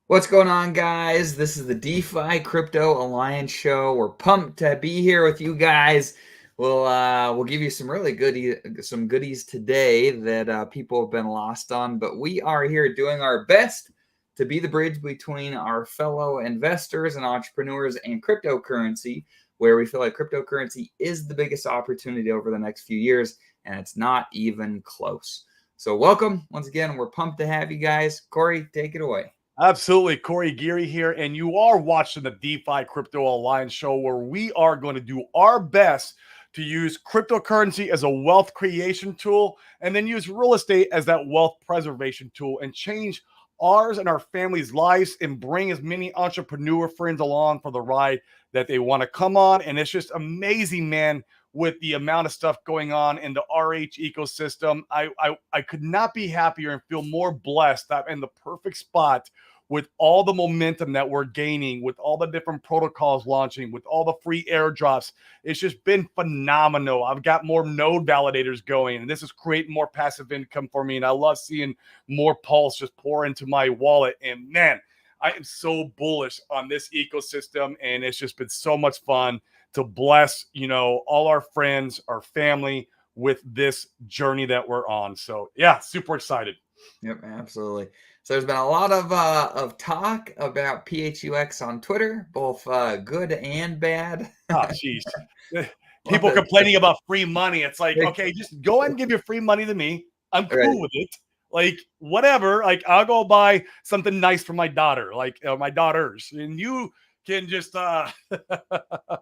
What's going on, guys? This is the DeFi Crypto Alliance show. We're pumped to be here with you guys. We'll give you some really goodies today that people have been lost on, but we are here doing our best to be the bridge between our fellow investors and entrepreneurs and cryptocurrency, where we feel like cryptocurrency is the biggest opportunity over the next few years, and it's not even close. So welcome once again. We're pumped to have you guys. Corey, take it away. Absolutely. Corey Geary here, and you are watching the DeFi Crypto Alliance show, where we are going to do our best to use cryptocurrency as a wealth creation tool and then use real estate as that wealth preservation tool and change ours and our families' lives and bring as many entrepreneur friends along for the ride that they want to come on. And it's just amazing, man, with the amount of stuff going on in the RH ecosystem. I could not be happier and feel more blessed that I'm in the perfect spot with all the momentum that we're gaining, with all the different protocols launching, with all the free airdrops. It's just been phenomenal. I've got more node validators going, and this is creating more passive income for me. And I love seeing more pulse just pour into my wallet. And man, I am so bullish on this ecosystem, and it's just been so much fun to bless, all our friends, our family with this journey that we're on. So yeah, super excited. Yep, absolutely. So there's been a lot of talk about PHUX on Twitter, both good and bad. Oh, jeez. Love People it. complaining about free money. It's like, okay, just go ahead and give your free money to me. I'm Right, cool with it. Like, whatever. Like, I'll go buy something nice for my daughter, like my daughters, and you can just right.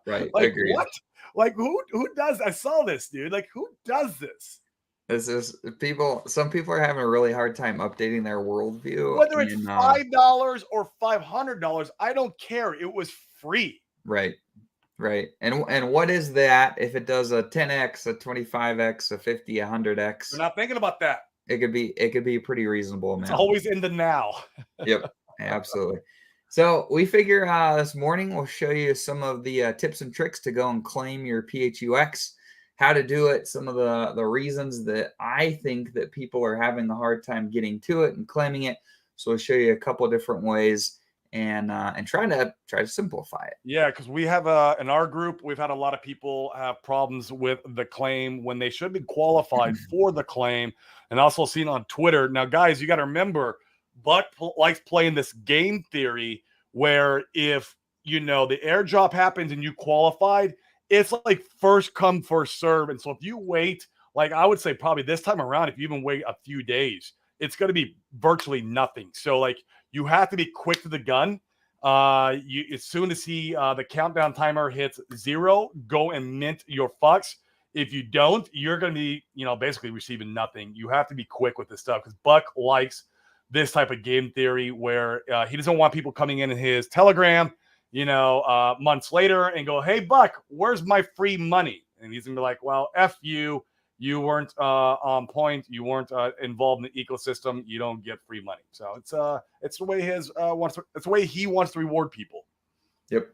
like Agreed. what? Like who does? I saw this, dude. Like, who does this? This is people. Some people are having a really hard time updating their worldview, Whether it's and $5 or $500, I don't care. It was free. right, right. And what is that? If it does a 10x, a 25x, a 50, a We're 100x, not thinking about that. it could be a pretty reasonable It's amount. always in the now. Yep, absolutely. So we figure this morning we'll show you some of the tips and tricks to go and claim your PHUX, how to do it, some of the reasons that I think that people are having a hard time getting to it and claiming it. So we'll show you a couple different ways and try to simplify it. Yeah, because we have in our group, we've had a lot of people have problems with the claim when they should be qualified for the claim, and also seen on Twitter. Now, guys, you got to remember, Buck likes playing this game theory where if the airdrop happens and you qualified, it's like first come first serve, and so if you wait, like I would say, probably this time around, if you even wait a few days, it's going to be virtually nothing. So like you have to be quick to the gun. As soon as the countdown timer hits 0, go and mint your Phux. If you don't, you're going to be, basically receiving nothing. You have to be quick with this stuff because Buck likes this type of game theory where he doesn't want people coming in his Telegram, months later and go, "Hey, Buck, where's my free money?" And he's going to be like, "Well, F you. You weren't on point. You weren't involved in the ecosystem. You don't get free money." So it's the way it's the way he wants to reward people. Yep.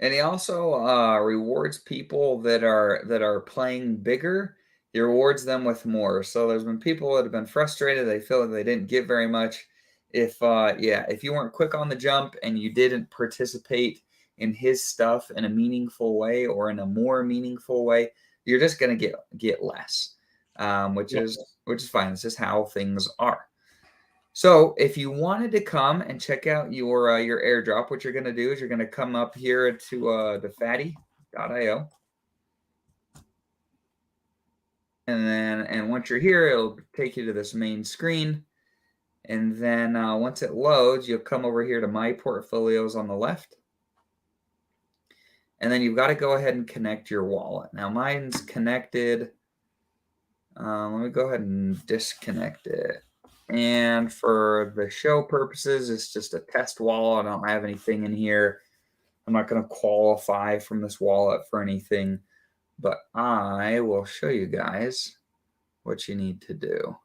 And he also rewards people that are playing bigger. He rewards them with more. So there's been people that have been frustrated. They feel that they didn't get very much. If you weren't quick on the jump and you didn't participate in his stuff in a meaningful way or in a more meaningful way, you're just gonna get less, which Yep. is fine. It's just how things are. So if you wanted to come and check out your airdrop, what you're going to do is you're going to come up here to fatty.io. And once you're here, it'll take you to this main screen. And then once it loads, you'll come over here to My Portfolios on the left. And then you've got to go ahead and connect your wallet. Now mine's connected. Let me go ahead and disconnect it. And for the show purposes, it's just a test wallet. I don't have anything in here. I'm not going to qualify from this wallet for anything, but I will show you guys what you need to do.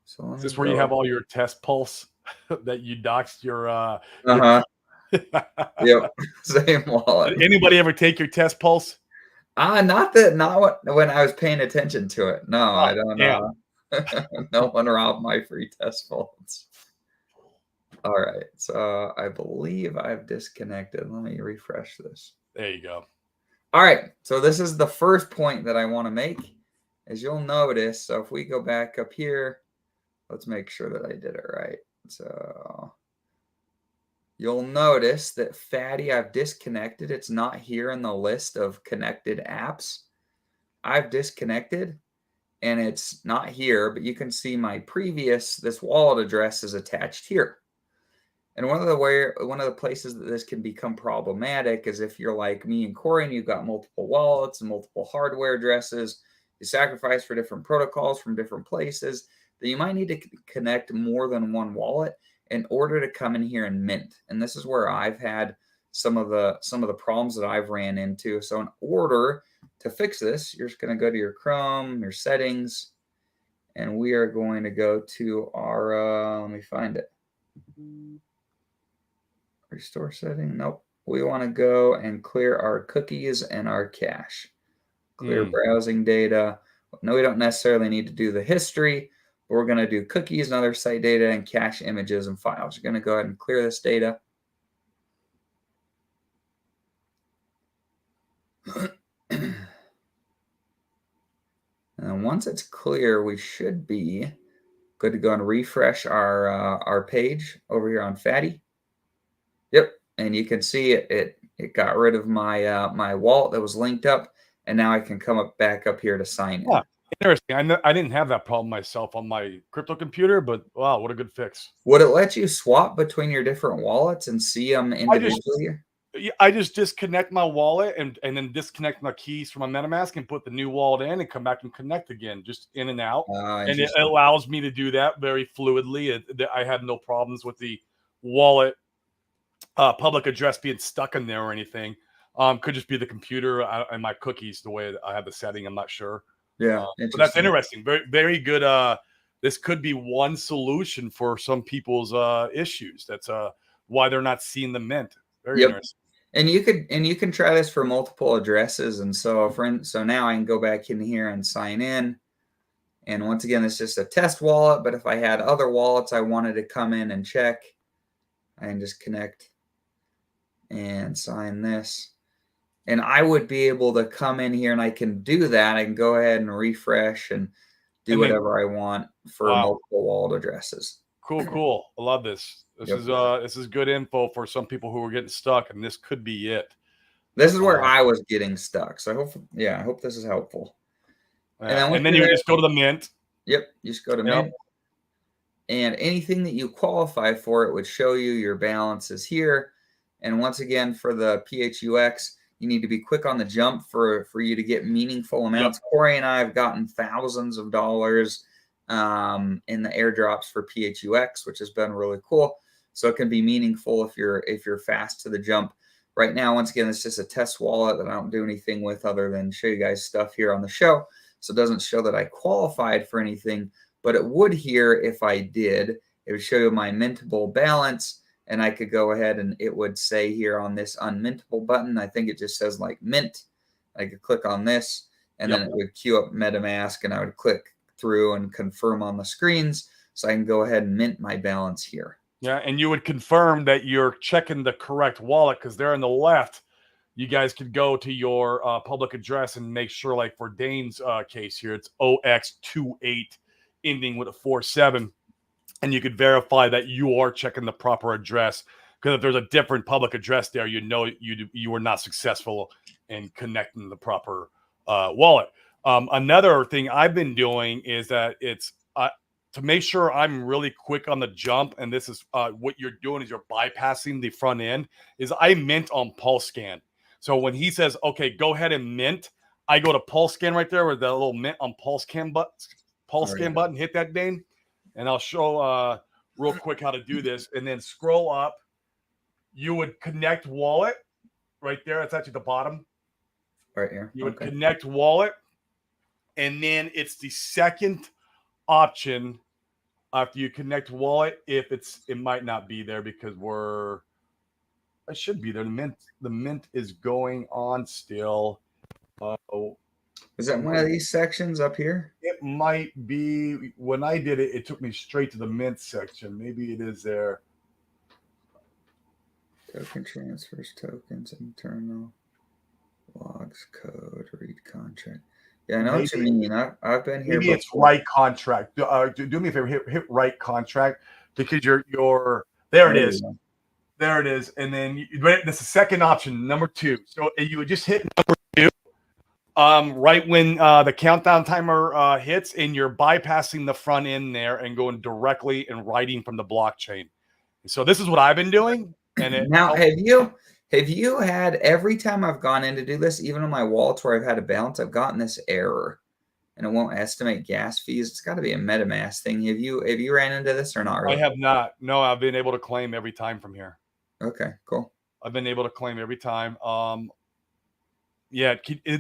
So let Is me this where you go. have all your test pulse that you doxed your Uh-huh. Yep. Same wallet. Did anybody ever take your test pulse? Not when I was paying attention to it. No, Oh, I don't damn. know. No one robbed my free test vaults. All right. So I believe I've disconnected. Let me refresh this. There you go. All right. So this is the first point that I want to make. As you'll notice, so if we go back up here, let's make sure that I did it right. So you'll notice that Fatty I've disconnected. It's not here in the list of connected apps. I've disconnected and it's not here, but you can see my previous, this wallet address is attached here. And one of the places that this can become problematic is if you're like me and Corey and you've got multiple wallets and multiple hardware addresses, you sacrifice for different protocols from different places, then you might need to connect more than one wallet in order to come in here and mint. And this is where I've had some of the problems that I've ran into. So in order to fix this, you're just going to go to your Chrome, your settings, and we are going to go to our, let me find it. Restore setting. Nope. We want to go and clear our cookies and our cache. Clear browsing data. No, we don't necessarily need to do the history, but we're going to do cookies and other site data and cache images and files. You're going to go ahead and clear this data. And once it's clear, we should be good to go and refresh our page over here on Fatty. Yep, and you can see it got rid of my my wallet that was linked up, and now I can come back up here to sign in. Huh, interesting. I didn't have that problem myself on my crypto computer, but wow, what a good fix. Would it let you swap between your different wallets and see them individually? I just disconnect my wallet and then disconnect my keys from my MetaMask and put the new wallet in and come back and connect again, just in and out. And it allows me to do that very fluidly. I had no problems with the wallet public address being stuck in there or anything. Could just be the computer and my cookies, the way I have the setting. I'm not sure. Yeah, but that's interesting. Very, very good. This could be one solution for some people's issues. That's why they're not seeing the mint. Very interesting. And you can try this for multiple addresses. And so so now I can go back in here and sign in. And once again, it's just a test wallet. But if I had other wallets I wanted to come in and check, I can just connect and sign this. And I would be able to come in here and I can do that. I can go ahead and refresh and do whatever I want for multiple wallet addresses. Cool. I love this. This is good info for some people who are getting stuck, and this could be it. This is where I was getting stuck. So I hope this is helpful. And then you just go to the mint. Yep, you just go to mint. And anything that you qualify for, it would show you your balances here. And once again, for the PHUX, you need to be quick on the jump for you to get meaningful amounts. Corey and I have gotten thousands of dollars in the airdrops for PHUX, which has been really cool. So it can be meaningful if you're fast to the jump. Right now, once again, it's just a test wallet that I don't do anything with other than show you guys stuff here on the show. So it doesn't show that I qualified for anything, but it would here if I did. It would show you my mintable balance, and I could go ahead and it would say here on this unmintable button, I think it just says like mint. I could click on this, and then it would queue up MetaMask, and I would click through and confirm on the screens, so I can go ahead and mint my balance here. Yeah, and you would confirm that you're checking the correct wallet, because there on the left, you guys could go to your public address and make sure, like for Dane's case here, it's OX28 ending with a 47, and you could verify that you are checking the proper address, because if there's a different public address there, you were not successful in connecting the proper wallet. Another thing I've been doing is that it's to make sure I'm really quick on the jump, and this is what you're doing is you're bypassing the front end, is I mint on Pulse Scan. So when he says, okay, go ahead and mint, I go to Pulse Scan right there with that little mint on Pulse Scan button, hit that, Dane, and I'll show real quick how to do this, and then scroll up. You would connect wallet right there. It's actually the bottom. Right here. You would connect wallet, and then it's the second option after you connect wallet. If it might not be there because it should be there. The mint is going on still. Is that one of these sections up here? It might be. When I did it, it took me straight to the mint section. Maybe it is there. Token transfers, tokens, internal logs, code, read contract. Yeah, I know what you mean. I've been here Maybe it's before. right contract. Do me a favor, hit right contract because you're there. It There is. you go. There it is. And then that's the second option, number 2. So you would just hit number 2 right when the countdown timer hits, and you're bypassing the front end there and going directly and writing from the blockchain. So this is what I've been doing. And it Now, helps. have you had every time I've gone in to do this, even on my wallets where I've had a balance, I've gotten this error and it won't estimate gas fees. It's got to be a MetaMask thing. Have you ran into this or not I really? have not. No, I've been able to claim every time from here. Okay, cool. I've been able to claim every time. Yeah,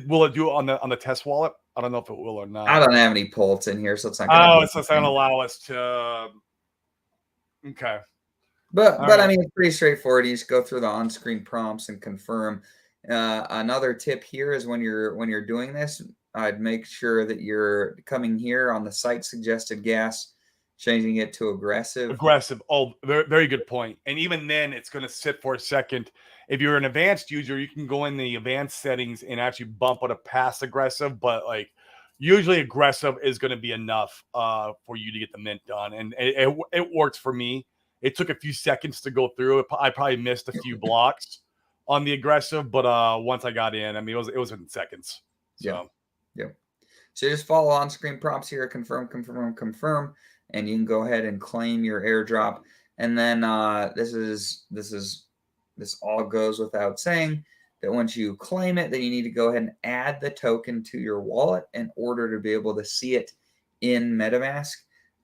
will it do it on the test wallet? I don't know if it will or not. I don't have any pullets in here, so it's not going to. Oh, it's not going to allow us to. Okay. But All right. I mean, it's pretty straightforward. You just go through the on-screen prompts and confirm. Another tip here is when you're doing this, I'd make sure that you're coming here on the site suggested gas, changing it to aggressive. Aggressive. Oh, very, very good point. And even then, it's going to sit for a second. If you're an advanced user, you can go in the advanced settings and actually bump it up past aggressive. But like, usually aggressive is going to be enough for you to get the mint done. And it works for me. It took a few seconds to go through. I probably missed a few blocks on the aggressive, but once I got in, I mean, it was in seconds. So. Yeah. So just follow on-screen prompts here, confirm, confirm, confirm, and you can go ahead and claim your airdrop. And then this all goes without saying that once you claim it, then you need to go ahead and add the token to your wallet in order to be able to see it in MetaMask.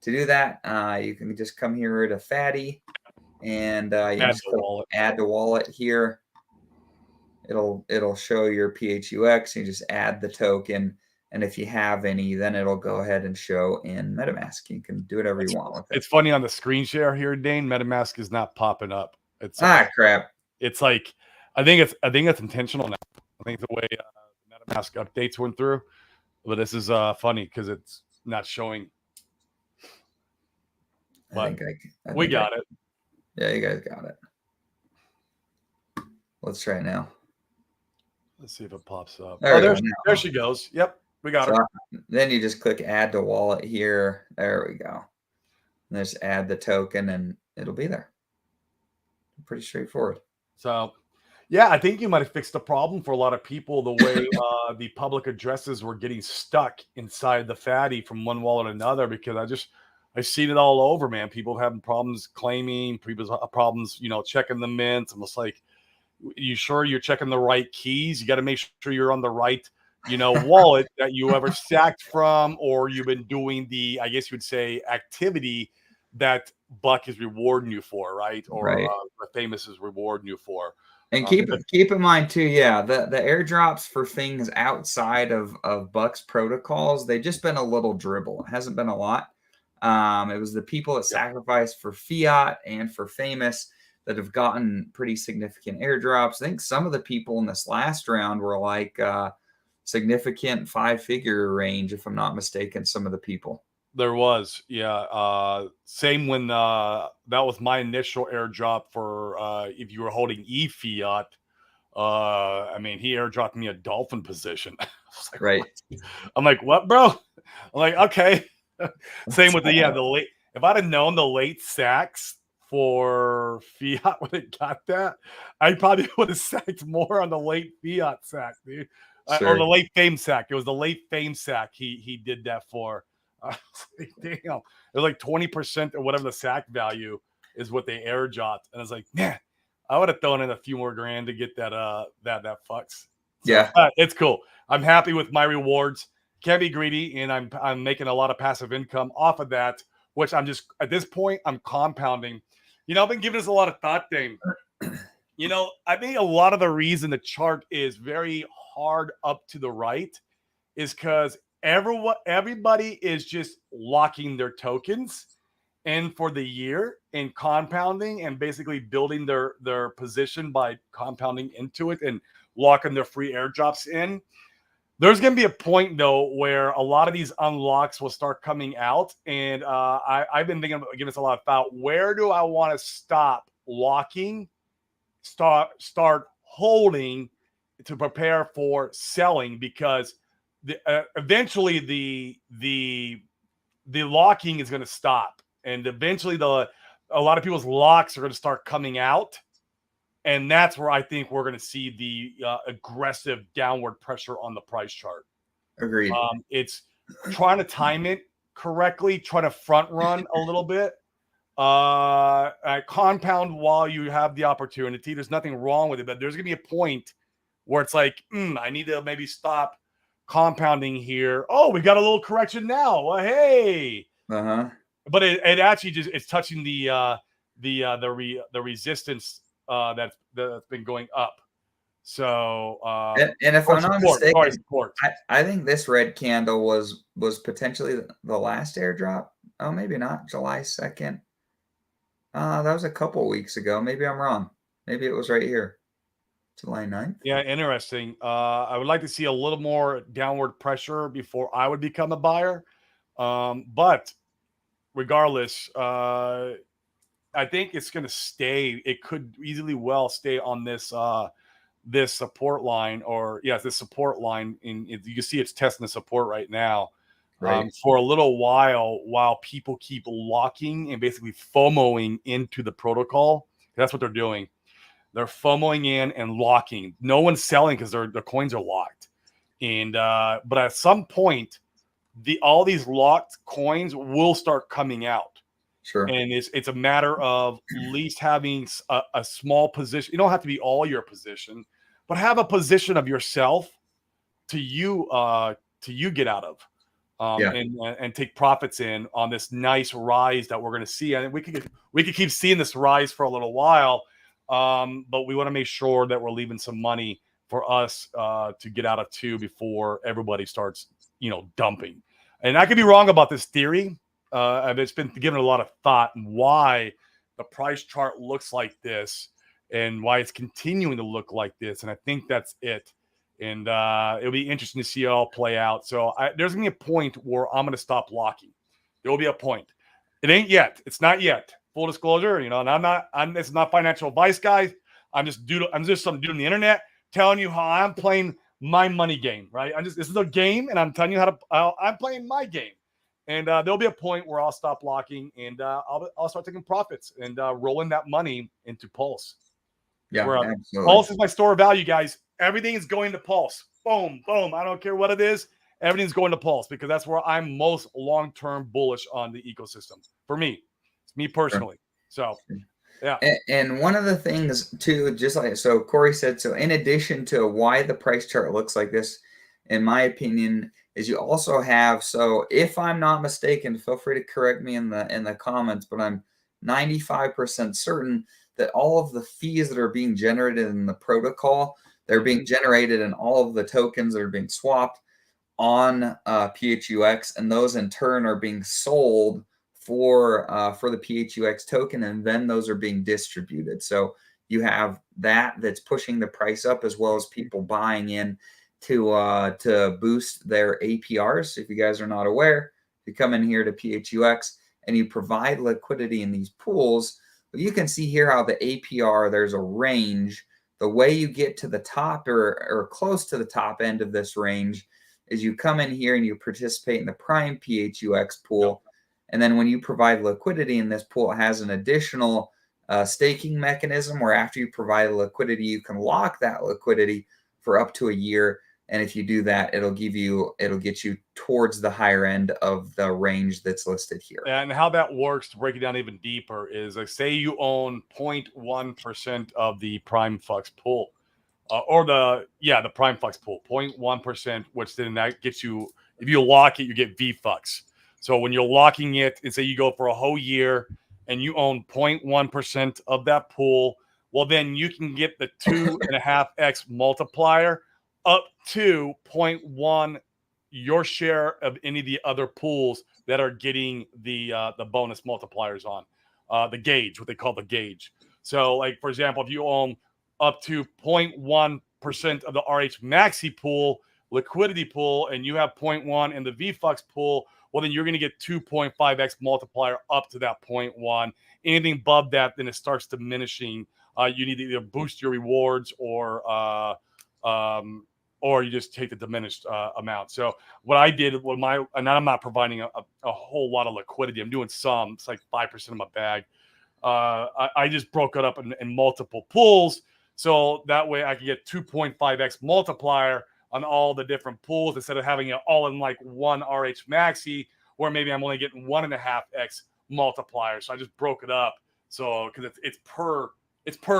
To do that, you can just come here to Fatty, and you just click add to wallet here. It'll show your PHUX. You just add the token, and if you have any, then it'll go ahead and show in MetaMask. You can do whatever you want with it. It's funny on the screen share here, Dane. MetaMask is not popping up. It's crap. It's like I think it's intentional now. I think the way MetaMask updates went through, but this is funny because it's not showing. But we got it. Yeah, you guys got it. Let's try it now. Let's see if it pops up. There she goes. Yep, we got her. Then you just click add to wallet here. There we go. And just add the token and it'll be there. Pretty straightforward. So, yeah, I think you might have fixed the problem for a lot of people, the way the public addresses were getting stuck inside the Fatty from one wallet to another, because I've seen it all over, man. People having problems claiming, people problems, checking the mints. I'm just like, you sure you're checking the right keys? You got to make sure you're on the right, wallet that you ever stacked from, or you've been doing the, I guess you would say, activity that Buck is rewarding you for, right? Or Famous is rewarding you for. And keep in mind too, yeah, the airdrops for things outside of Buck's protocols, they've just been a little dribble. It hasn't been a lot. It was the people that sacrificed for Fiat and for Famous that have gotten pretty significant airdrops. I think some of the people in this last round were like significant 5-figure range, if I'm not mistaken, some of the people. There was, yeah. Same when that was my initial airdrop for if you were holding eFiat. I mean, he airdropped me a dolphin position. Like, right. What? I'm like, what, bro? I'm like, okay. Same with the late. If I'd have known the late sacks for Fiat when it got that, I probably would have sacked more on the late Fiat sack, dude. Or the late Fame sack. It was the late Fame sack he did that for. I was like, damn. It was like 20% or whatever the sack value is what they airdropped. And I was like, man, I would have thrown in a few more grand to get that Phux. So, it's cool. I'm happy with my rewards. Can't be greedy, and I'm making a lot of passive income off of that, which I'm just at this point I'm compounding. I've been giving this a lot of thought, Dane. I think a lot of the reason the chart is very hard up to the right is because everybody is just locking their tokens in for the year and compounding and basically building their position by compounding into it and locking their free airdrops in. There's going to be a point, though, where a lot of these unlocks will start coming out. And I've been thinking about giving us a lot of thought. Where do I want to stop locking start holding to prepare for selling, because eventually the locking is going to stop, and eventually a lot of people's locks are going to start coming out, and that's where I think we're going to see the aggressive downward pressure on the price chart. Agreed. It's trying to time it correctly, trying to front run a little bit. Compound while you have the opportunity. There's nothing wrong with it, but there's gonna be a point where it's like, I need to maybe stop compounding here. Oh, we got a little correction now. Well, hey, but it actually just it's touching the resistance that's been going up. So and if I'm not mistaken, support. I think this red candle was potentially the last airdrop. Oh, maybe not. July 2nd. That was a couple weeks ago. Maybe I'm wrong. Maybe it was right here. July 9th. Yeah, interesting. I would like to see a little more downward pressure before I would become a buyer. But regardless, I think it's going to stay. It could easily well stay on this this support line, or this support line. You can see it's testing the support right now. Right. For a little while people keep locking and basically FOMOing into the protocol. That's what they're doing. They're FOMOing in and locking. No one's selling because their coins are locked. And but at some point, all these locked coins will start coming out. Sure. And it's a matter of at least having a small position. You don't have to be all your position, but have a position of yourself to you get out of. And take profits in on this nice rise that we're going to see. And we could keep seeing this rise for a little while, but we want to make sure that we're leaving some money for us to get out of too before everybody starts, dumping. And I could be wrong about this theory. It's been given a lot of thought and why the price chart looks like this and why it's continuing to look like this. And I think that's it. And it'll be interesting to see it all play out. So there's going to be a point where I'm going to stop locking. There will be a point. It ain't yet. It's not yet. Full disclosure, and this is not financial advice, guys. I'm just some dude on the internet telling you how I'm playing my money game, right? This is a game, and I'm telling you I'm playing my game. And there'll be a point where I'll stop locking, and I'll start taking profits and rolling that money into Pulse. Yeah, absolutely. Pulse is my store of value, guys. Everything is going to Pulse. Boom, boom. I don't care what it is. Everything's going to Pulse because that's where I'm most long-term bullish on the ecosystem. For me, it's me personally. Sure. So, yeah. And one of the things too, just like so Corey said, so in addition to why the price chart looks like this, in my opinion, is you also have, so if I'm not mistaken, feel free to correct me in the comments, but I'm 95% certain that all of the fees that are being generated in the protocol, they're being generated in all of the tokens that are being swapped on PHUX, and those in turn are being sold for the PHUX token, and then those are being distributed. So you have that's pushing the price up, as well as people buying in to boost their APRs. So if you guys are not aware, if you come in here to PHUX and you provide liquidity in these pools, you can see here how the APR, there's a range. The way you get to the top or close to the top end of this range is you come in here and you participate in the prime PHUX pool. And then when you provide liquidity in this pool, it has an additional staking mechanism where after you provide liquidity, you can lock that liquidity for up to a year. And if you do that, it'll get you towards the higher end of the range that's listed here. And how that works, to break it down even deeper, is like, say you own 0.1% of the Prime Phux pool, or the Prime Phux pool, 0.1%, which then that gets you, if you lock it, you get VFux. So when you're locking it, and say you go for a whole year and you own 0.1% of that pool, well, then you can get the 2.5x multiplier up to 0.1 your share of any of the other pools that are getting the bonus multipliers on the gauge, what they call the gauge. So, like, for example, if you own up to 0.1% of the RH Maxi pool, liquidity pool, and you have 0.1 in the VFux pool, well, then you're going to get 2.5x multiplier up to that 0.1. Anything above that, then it starts diminishing you need to either boost your rewards or you just take the diminished amount. So what I did with and I'm not providing a whole lot of liquidity. I'm doing some. It's like 5% of my bag. I just broke it up in multiple pools, so that way I could get 2.5x multiplier on all the different pools instead of having it all in like one RH Maxi, or maybe I'm only getting 1.5x multiplier. So I just broke it up, so because it's per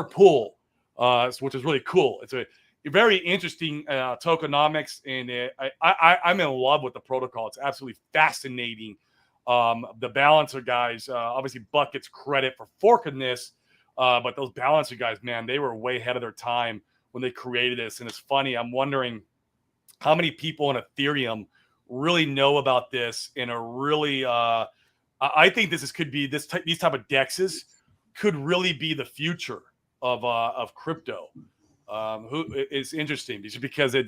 pool, which is really cool. It's a very interesting tokenomics, and I'm in love with the protocol. It's absolutely fascinating. The balancer guys, obviously Buck gets credit for forking this, but those balancer guys, man, they were way ahead of their time when they created this. And it's funny, I'm wondering how many people in Ethereum really know about this and are really I think could be these type of dexes could really be the future of crypto. Who is interesting just because the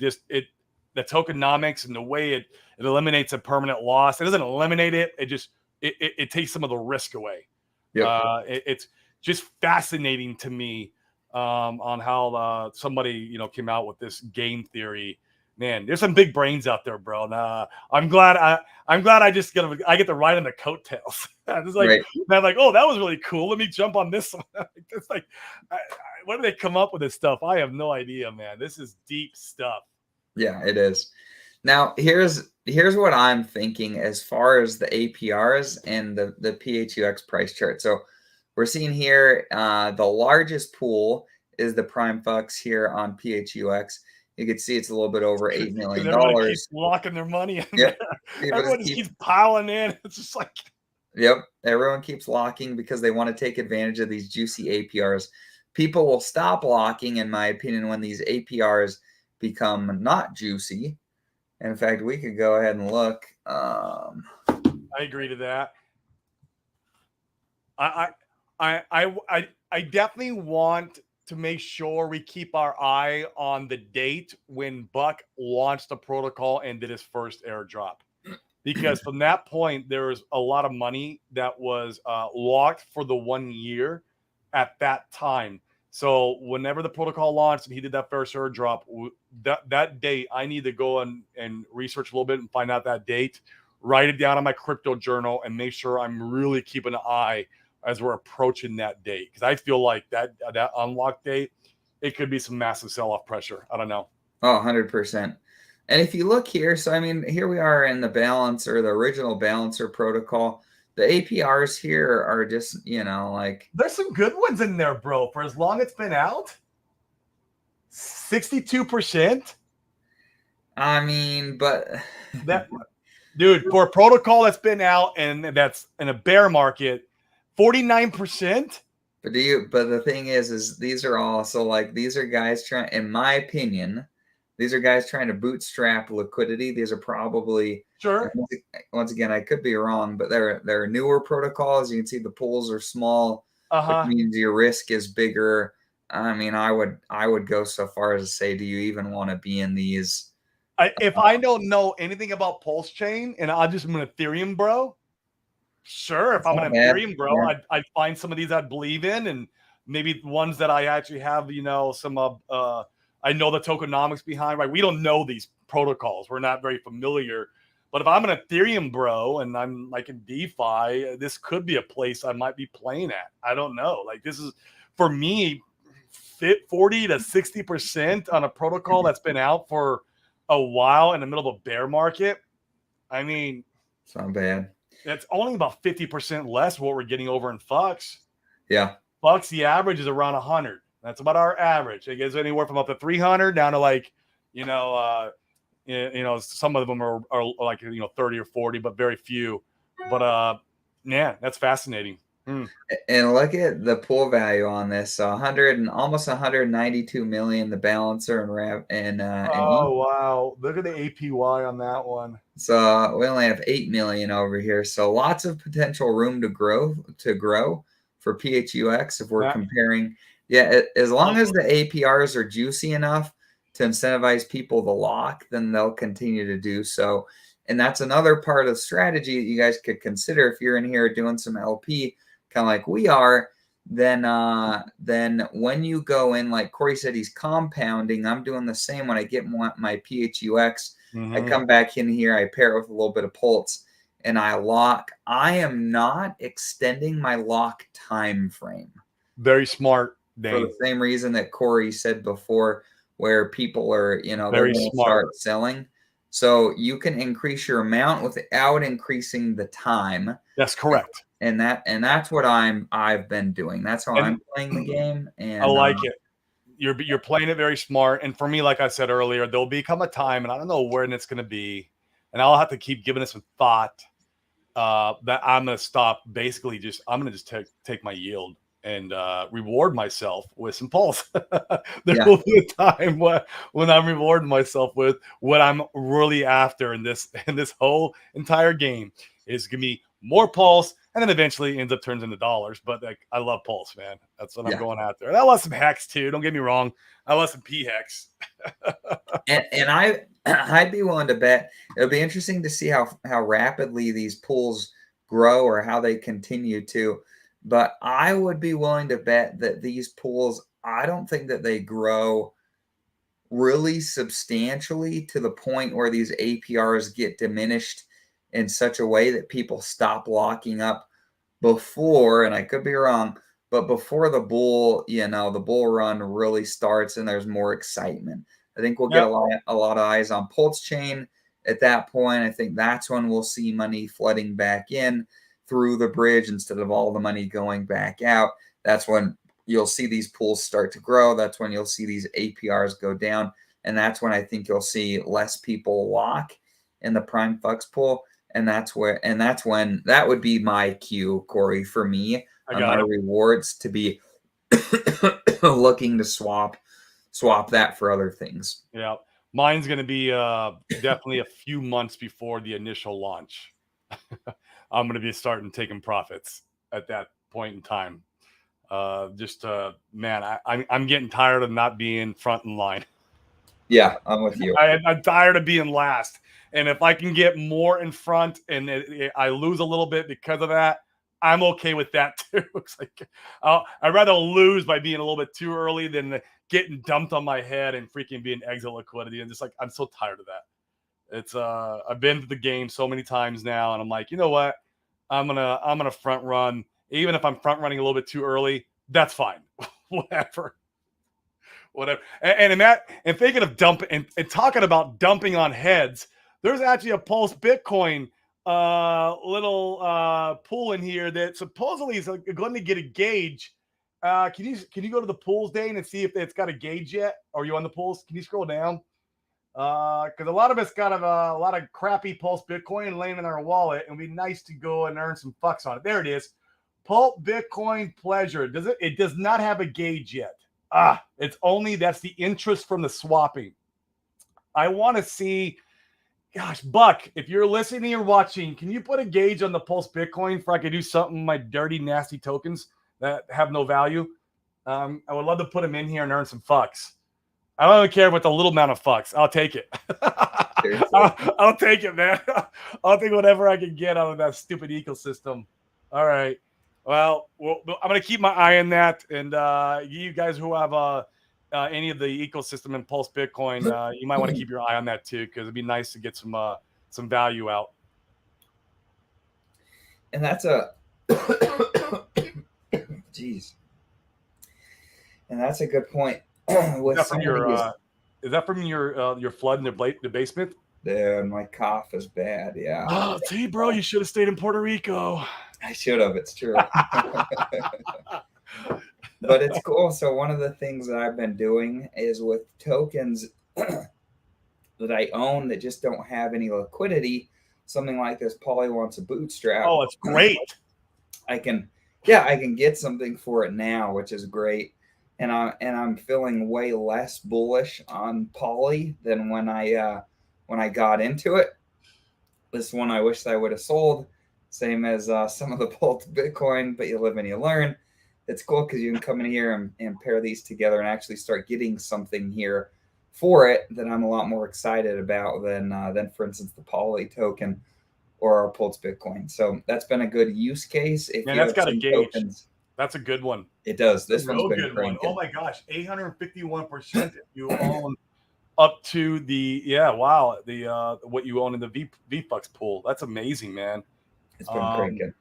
tokenomics and the way it eliminates a permanent loss. It doesn't eliminate it. It takes some of the risk away. Yep. It's just fascinating to me on how somebody came out with this game theory. Man, there's some big brains out there, bro. And, I'm glad I get to ride on the coattails. It's like, Right. man, I'm like, oh, that was really cool. Let me jump on this one. It's like, where do they come up with this stuff? I have no idea, man. This is deep stuff. Yeah, it is. Now, here's what I'm thinking as far as the APRs and the PHUX price chart. So we're seeing here the largest pool is the Prime Phux here on PHUX. You can see it's a little bit over $8 million. Everybody keeps locking their money in Yep. there. Everyone just keeps piling in. It's just like, yep, everyone keeps locking because they want to take advantage of these juicy APRs. People will stop locking, in my opinion, when these APRs become not juicy. In fact, we could go ahead and look. I agree to that. I definitely want to make sure we keep our eye on the date when Buck launched the protocol and did his first airdrop, because from that point there was a lot of money that was locked for the 1 year at that time. So whenever the protocol launched and he did that first airdrop, that date, I need to go and research a little bit and find out that date, write it down on my crypto journal, and make sure I'm really keeping an eye as we're approaching that date. Because I feel like that unlock date, it could be some massive sell-off pressure. I don't know. Oh, 100%. And if you look here, so I mean, here we are in the balancer, the original balancer protocol. The APRs here are just, like, there's some good ones in there, bro. For as long as it's been out, 62%. I mean, but that, dude, for a protocol that's been out and that's in a bear market, 49%. But the thing is these are also like, these are guys trying, in my opinion, these are guys trying to bootstrap liquidity. These are probably, sure. Once again, I could be wrong, but they're newer protocols. You can see the pools are small, which means your risk is bigger. I mean, I would go so far as to say, do you even want to be in these? If I don't know anything about Pulse Chain and I'm just an Ethereum bro, sure. If I'm an Ethereum bro, yeah. I'd find some of these I'd believe in, and maybe ones that I actually have, some I know the tokenomics behind, right? We don't know these protocols. We're not very familiar. But if I'm an Ethereum bro and I'm like in DeFi, this could be a place I might be playing at. I don't know. Like, this is, for me, 40 to 60% on a protocol that's been out for a while in the middle of a bear market. I mean, it's not bad. That's only about 50% less what we're getting over in Phux. Yeah. Phux, the average is around 100. That's about our average. It gets anywhere from up to 300 down to like, some of them are like, 30 or 40, but very few. But yeah, that's fascinating. And look at the pool value on this. So 100 and almost 192 million, the balancer oh wow, look at the APY on that one. So we only have 8 million over here. So lots of potential room to grow for PHUX if we're comparing. Yeah, as long as the APRs are juicy enough to incentivize people to lock, then they'll continue to do so. And that's another part of strategy that you guys could consider if you're in here doing some LP, kind of like we are. then when you go in, like Corey said, he's compounding. I'm doing the same. When I get my PHUX, I come back in here, I pair it with a little bit of Pulse, and I lock. I am not extending my lock time frame. Very smart, For Dane. the same reason that Corey said before, where people are, they're Very going to smart. start selling. So you can increase your amount without increasing the time. That's correct. And that's what I've been doing. That's how And I'm playing the game. And I like it. You're playing it very smart. And for me, like I said earlier, there'll become a time, and I don't know when it's going to be, and I'll have to keep giving it some thought. That I'm going to stop. Basically, I'm going to just take my yield and reward myself with some pulse. There will be a time when I'm rewarding myself with what I'm really after in this whole entire game is give me more pulse, and then eventually ends up turns into dollars. But like, I love pulse, man. That's what I'm going after. And I love some hex too. Don't get me wrong. I love some P hex. and I'd be willing to bet it'll be interesting to see how rapidly these pools grow or how they continue to. But I would be willing to bet that these pools, I don't think that they grow really substantially to the point where these APRs get diminished in such a way that people stop locking up before, and I could be wrong, but before the bull, the bull run really starts and there's more excitement. I think we'll get a lot of eyes on Pulse Chain at that point. I think that's when we'll see money flooding back in through the bridge instead of all the money going back out. That's when you'll see these pools start to grow. That's when you'll see these APRs go down. And that's when I think you'll see less people lock in the Prime Phux pool. And that's when that would be my cue, Corey, for me on my rewards to be looking to swap that for other things. Yeah. Mine's going to be definitely a few months before the initial launch. I'm going to be starting taking profits at that point in time. Man, I'm getting tired of not being front in line. Yeah, I'm with you. I'm tired of being last. And if I can get more in front and I lose a little bit because of that, I'm okay with that too. It's like I'd rather lose by being a little bit too early than getting dumped on my head and freaking being exit liquidity. And just like, I'm so tired of that. It's I've been to the game so many times now, and I'm like, you know what? I'm gonna front run. Even if I'm front running a little bit too early, that's fine. Whatever. And thinking of dumping and talking about dumping on heads, there's actually a Pulse Bitcoin little pool in here that supposedly is going to get a gauge. Can you go to the pools, Dane, and see if it's got a gauge yet? Or are you on the pools? Can you scroll down? Because a lot of us got a lot of crappy Pulse Bitcoin laying in our wallet, and it'd be nice to go and earn some Phux on it. There it is. Pulp Bitcoin Pleasure. It does not have a gauge yet. That's the interest from the swapping. I want to see, gosh, Buck, if you're listening or watching, can you put a gauge on the Pulse Bitcoin for I could do something with my dirty, nasty tokens that have no value? I would love to put them in here and earn some Phux. I don't even care about the little amount of Phux. I'll take it. I'll take it, man. I'll take whatever I can get out of that stupid ecosystem. All right. Well, I'm going to keep my eye on that. And you guys who have any of the ecosystem in Pulse Bitcoin, you might want to keep your eye on that too, because it'd be nice to get some value out. And that's jeez. And that's a good point. Is that from your flood in the basement? Yeah, my cough is bad. Yeah. Oh, see, bro, you should have stayed in Puerto Rico. I should have. It's true. But it's cool. So one of the things that I've been doing is with tokens that I own that just don't have any liquidity, something like this Polly wants a bootstrap. Oh, it's great. I can get something for it now, which is great. And I'm feeling way less bullish on Polly than when I got into it. This one I wish I would have sold, same as some of the Pulse Bitcoin, but you live and you learn. It's cool because you can come in here and pair these together and actually start getting something here for it that I'm a lot more excited about than for instance, the Poly token or our Pulse Bitcoin. So that's been a good use case. That's got a gauge. That's a good one. It does. That's This a one's real been good one. Oh cranking. my gosh, 851% if you own up to the what you own in the Phux pool. That's amazing, man. It's been Um, cranking.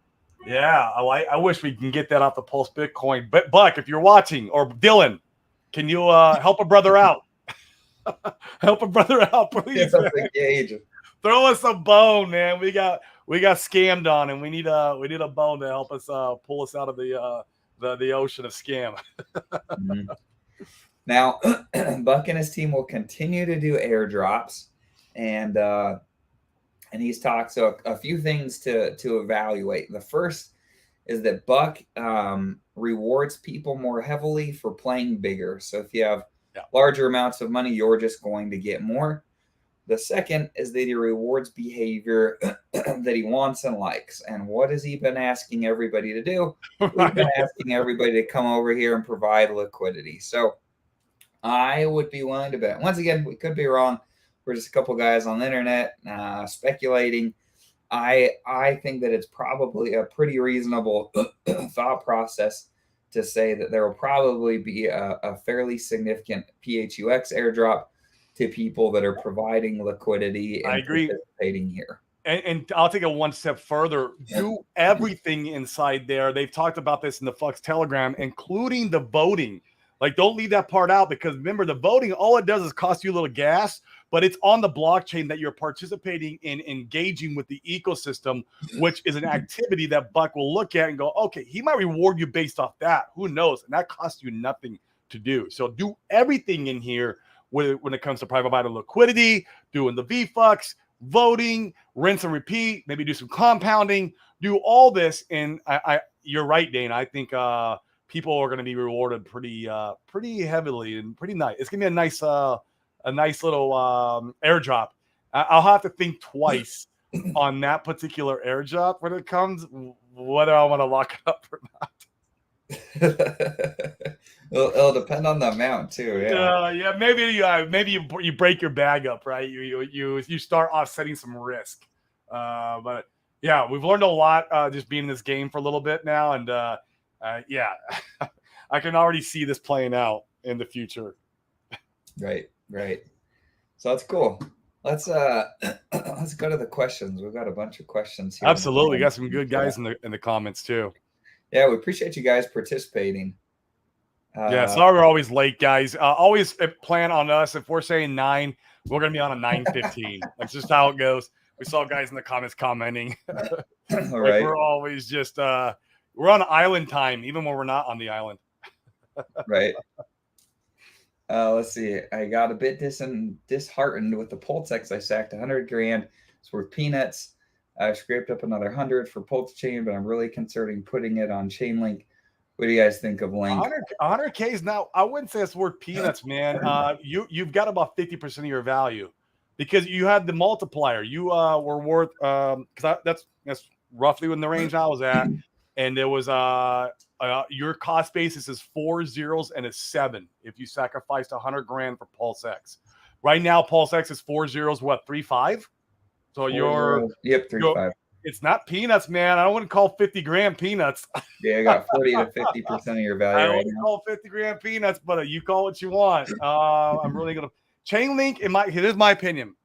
yeah, I wish we can get that off the Pulse Bitcoin. But Buck, if you're watching, or Dylan, can you help a brother out? Help a brother out, please, man. The gauge. Throw us a bone, man. We got scammed on, and we need a bone to help us pull us out of the ocean of scam. Mhm. Now, Buck and his team will continue to do airdrops, and he's talked so a few things to evaluate. The first is that Buck rewards people more heavily for playing bigger. So if you have larger amounts of money, you're just going to get more. The second is that he rewards behavior that he wants and likes. And what has he been asking everybody to do? Right. We've been asking everybody to come over here and provide liquidity. So I would be willing to bet. Once again, we could be wrong. We're just a couple guys on the internet speculating. I think that it's probably a pretty reasonable thought process to say that there will probably be a fairly significant PHUX airdrop to people that are providing liquidity and participating here. And I'll take it one step further. Do everything inside there. They've talked about this in the Phux Telegram, including the voting. Like, don't leave that part out, because remember, the voting, all it does is cost you a little gas, but it's on the blockchain that you're participating in, engaging with the ecosystem, which is an activity that Buck will look at and go, okay, he might reward you based off that. Who knows? And that costs you nothing to do. So do everything in here when it comes to private vital liquidity, doing the VFux, voting, rinse and repeat, maybe do some compounding, do all this. And you're right, Dane. I think people are going to be rewarded pretty heavily and pretty nice. It's going to be a nice little airdrop. I'll have to think twice on that particular airdrop when it comes, whether I want to lock it up or not. It'll depend on the amount too. Yeah. Maybe you break your bag up, right? You start offsetting some risk. But yeah, we've learned a lot just being in this game for a little bit now, and yeah, I can already see this playing out in the future. Right. So that's cool. Let's go to the questions. We've got a bunch of questions here. Absolutely, got some good guys in the comments too. Yeah, we appreciate you guys participating. Yeah, sorry we're always late, guys. Always plan on us. If we're saying 9, we're gonna be on a 9:15. That's just how it goes. We saw guys in the comments commenting. Right. We're always just we're on island time, even when we're not on the island. Right. Let's see. I got a bit disheartened with the Pulsex. I sacked 100 grand. It's worth peanuts. I've scraped up another 100 for Pulse Chain, but I'm really considering putting it on Chainlink. What do you guys think of Link? 100K is now, I wouldn't say it's worth peanuts, man. You've got about 50% of your value because you had the multiplier. You were worth because that's roughly in the range I was at, and there was your cost basis is 4 zeros and a 7 if you sacrificed 100 grand for Pulse X. Right now, Pulse X is 4 zeros, what, 3.5? So you're 3.5. It's not peanuts, man. I wouldn't call 50 grand peanuts. Yeah, I got 40 to 50% of your value. I wouldn't call 50 grand peanuts, but you call what you want. I'm really gonna Chainlink. Here's my opinion.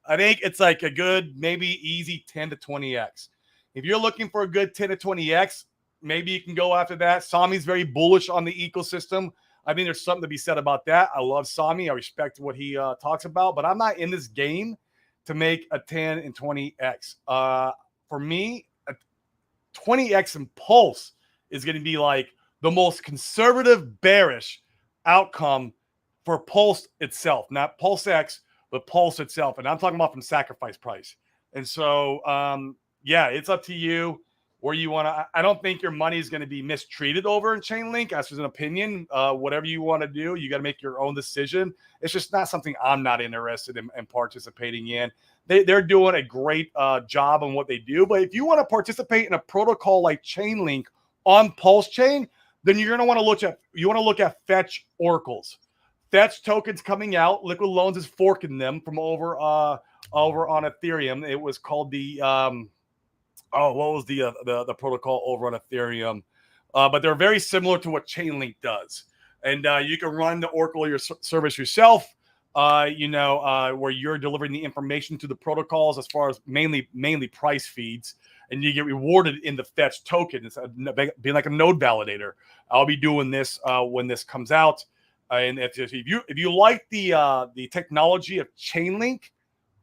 I think it's like a good, maybe easy 10 to 20x. If you're looking for a good 10 to 20x, maybe you can go after that. Sami's very bullish on the ecosystem. I think there's something to be said about that. I love Sami. I respect what he talks about, but I'm not in this game to make a 10 and 20x. For me, a 20x in Pulse is going to be like the most conservative bearish outcome for Pulse itself, not Pulse X, but Pulse itself. And I'm talking about from sacrifice price. And so, yeah, it's up to you where you want to. I don't think your money is going to be mistreated over in Chainlink. That's just an opinion. Whatever you want to do, you got to make your own decision. It's just not something I'm not interested in participating in. They're doing a great job on what they do. But if you want to participate in a protocol like Chainlink on Pulse Chain, then you're going to want to look at Fetch oracles. Fetch tokens coming out. Liquid Loans is forking them from over on Ethereum. It was called the what was the protocol over on Ethereum? but they're very similar to what Chainlink does. And you can run the Oracle your service yourself, where you're delivering the information to the protocols as far as mainly price feeds, and you get rewarded in the fetch token. It's being like a node validator. I'll be doing this when this comes out. And if you like the technology of Chainlink,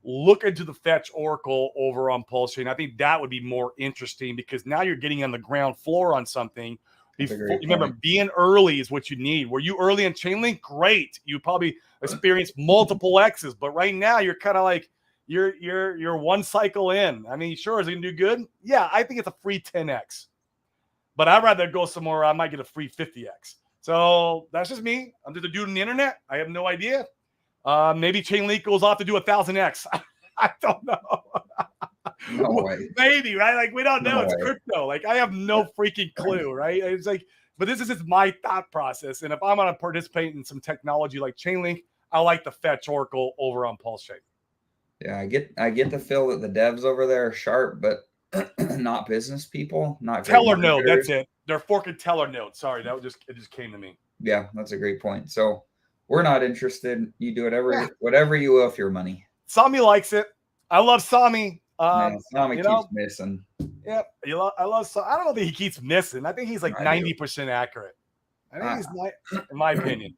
look into the Fetch Oracle over on Pulse Chain. I think that would be more interesting because now you're getting on the ground floor on something. Remember, being early is what you need. Were you early in Chainlink? Great. You probably experienced multiple X's, but right now you're kind of like you're one cycle in. I mean, sure, is it gonna do good? Yeah, I think it's a free 10x, but I'd rather go somewhere I might get a free 50x. So that's just me. I'm just a dude on the internet. I have no idea. Maybe Chainlink goes off to do 1,000x. I don't know. No way. Maybe, right? Like, we don't know. It's crypto. Like, I have no freaking clue, right? It's like, but this is just my thought process. And if I'm going to participate in some technology like Chainlink, I like the Fetch Oracle over on Pulse Chain. Yeah, I get the feel that the devs over there are sharp, but not business people, not Teller node. That's it. They're forking Teller node. Sorry, it just came to me. Yeah, that's a great point. So we're not interested. You do whatever you will with your money. Sami likes it. I love Sami. Sami keeps missing. Yep, I love Sami. I don't know that he keeps missing. I think he's like 90% accurate. I think he's, in my opinion.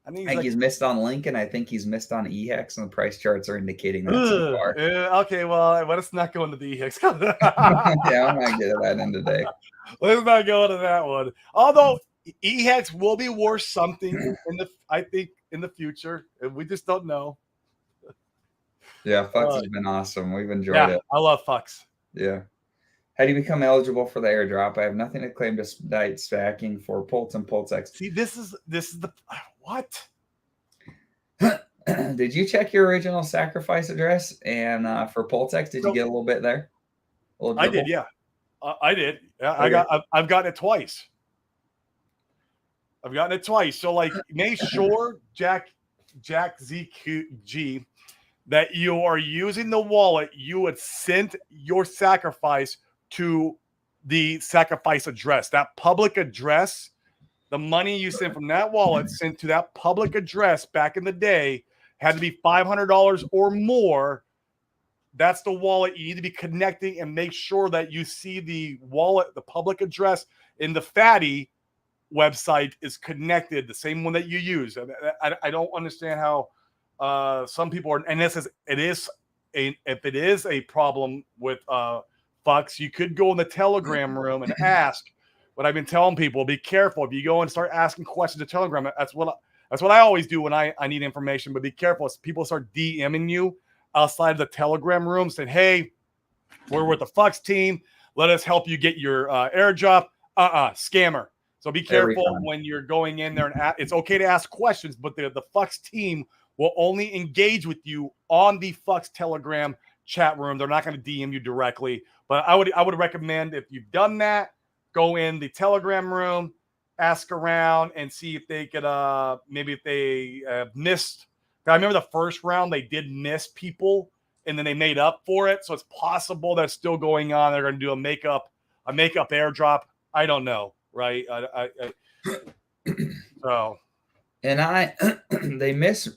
I think he's missed on Lincoln. I think he's missed on EHEX, and the price charts are indicating that so far. Okay, well, let's not go into the EHEX. Yeah, I'm not getting that in today. Let's not go into that one. Although EHEX will be worth something in the future, and we just don't know. Yeah, Phux has been awesome. We've enjoyed it. I love Phux. Yeah. How do you become eligible for the airdrop? I have nothing to claim despite stacking for Pulse and PulseX. See, this is the what? Did you check your original sacrifice address? And for PulseX, did you get a little bit there? I did, yeah. I did. Yeah, okay. I've gotten it twice. So, like, make sure, Jack ZQG, that you are using the wallet you had sent your sacrifice to the sacrifice address. That public address, the money you sent from that wallet sent to that public address back in the day had to be $500 or more. That's the wallet you need to be connecting, and make sure that you see the wallet, the public address in the Fatty website is connected, the same one that you use. I don't understand how some people are, and if it is a problem with Phux, you could go in the Telegram room and ask. What I've been telling people: be careful if you go and start asking questions to Telegram. That's what I always do when I need information. But be careful if people start DMing you outside of the Telegram room, saying, "Hey, we're with the Phux team. Let us help you get your airdrop." Scammer. So be careful when you're going in there, and it's okay to ask questions, but the Phux team will only engage with you on the Phux Telegram chat room. They're not going to DM you directly. But I would recommend, if you've done that, go in the Telegram room, ask around, and see if they could maybe if they missed. I remember the first round they did miss people, and then they made up for it. So it's possible that's still going on. They're going to do a makeup airdrop. I don't know, right? So, and they miss.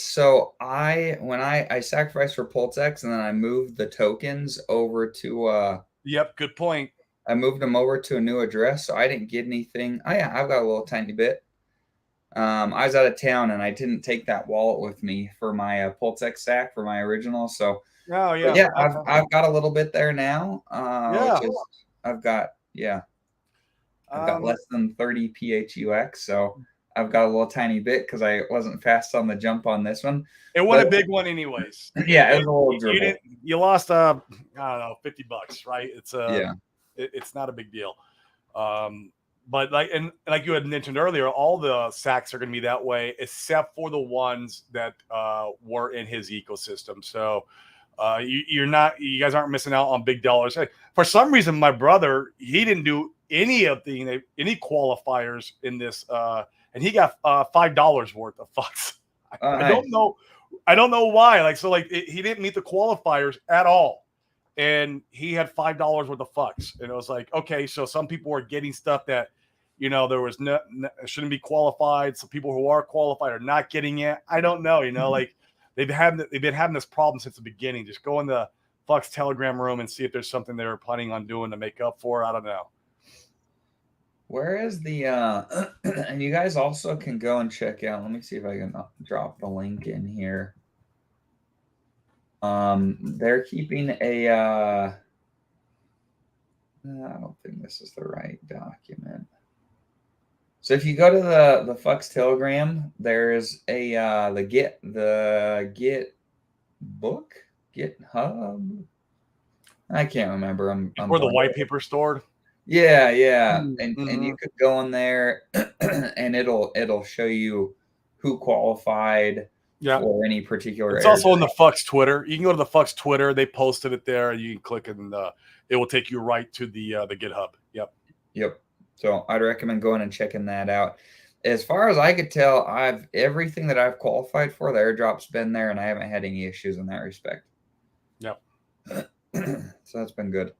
So when I sacrificed for PulseX, and then I moved the tokens over to yep, good point. I moved them over to a new address, so I didn't get anything. Oh yeah, I've got a little tiny bit. I was out of town, and I didn't take that wallet with me for my PulseX stack for my original. So I've got a little bit there now. I've got less than 30 PHUX, so I've got a little tiny bit because I wasn't fast on the jump on this one. It wasn't a big one, anyways. Yeah, it was a little dribble. You lost I don't know, $50, right? It's not a big deal. But like you had mentioned earlier, all the sacks are going to be that way, except for the ones that were in his ecosystem. So you guys aren't missing out on big dollars. For some reason, my brother, he didn't do any qualifiers in this, and he got $5 worth of Phux. I don't know why. He didn't meet the qualifiers at all. and he had $5 worth of Phux, and it was like, okay, so some people were getting stuff that, there was no shouldn't be qualified. Some people who are qualified are not getting it. I don't know, like they've been having this problem since the beginning. Just go in the Phux Telegram room and see if there's something they were planning on doing to make up for. I don't know. Where is the and you guys also can go and check out. Let me see if I can drop the link in here. They're keeping a I don't think this is the right document. So if you go to the Phux Telegram, there's a the Git book, GitHub. I can't remember. I'm Where the white paper stored. Yeah, and Mm-hmm. you could go in there, and it'll show you who qualified for any particular. It's also on the Phux Twitter. You can go to the Phux Twitter. They posted it there. You can click and it will take you right to the GitHub. Yep. So I'd recommend going and checking that out. As far as I could tell, everything that I've qualified for, the airdrop's been there, and I haven't had any issues in that respect. Yep. So that's been good.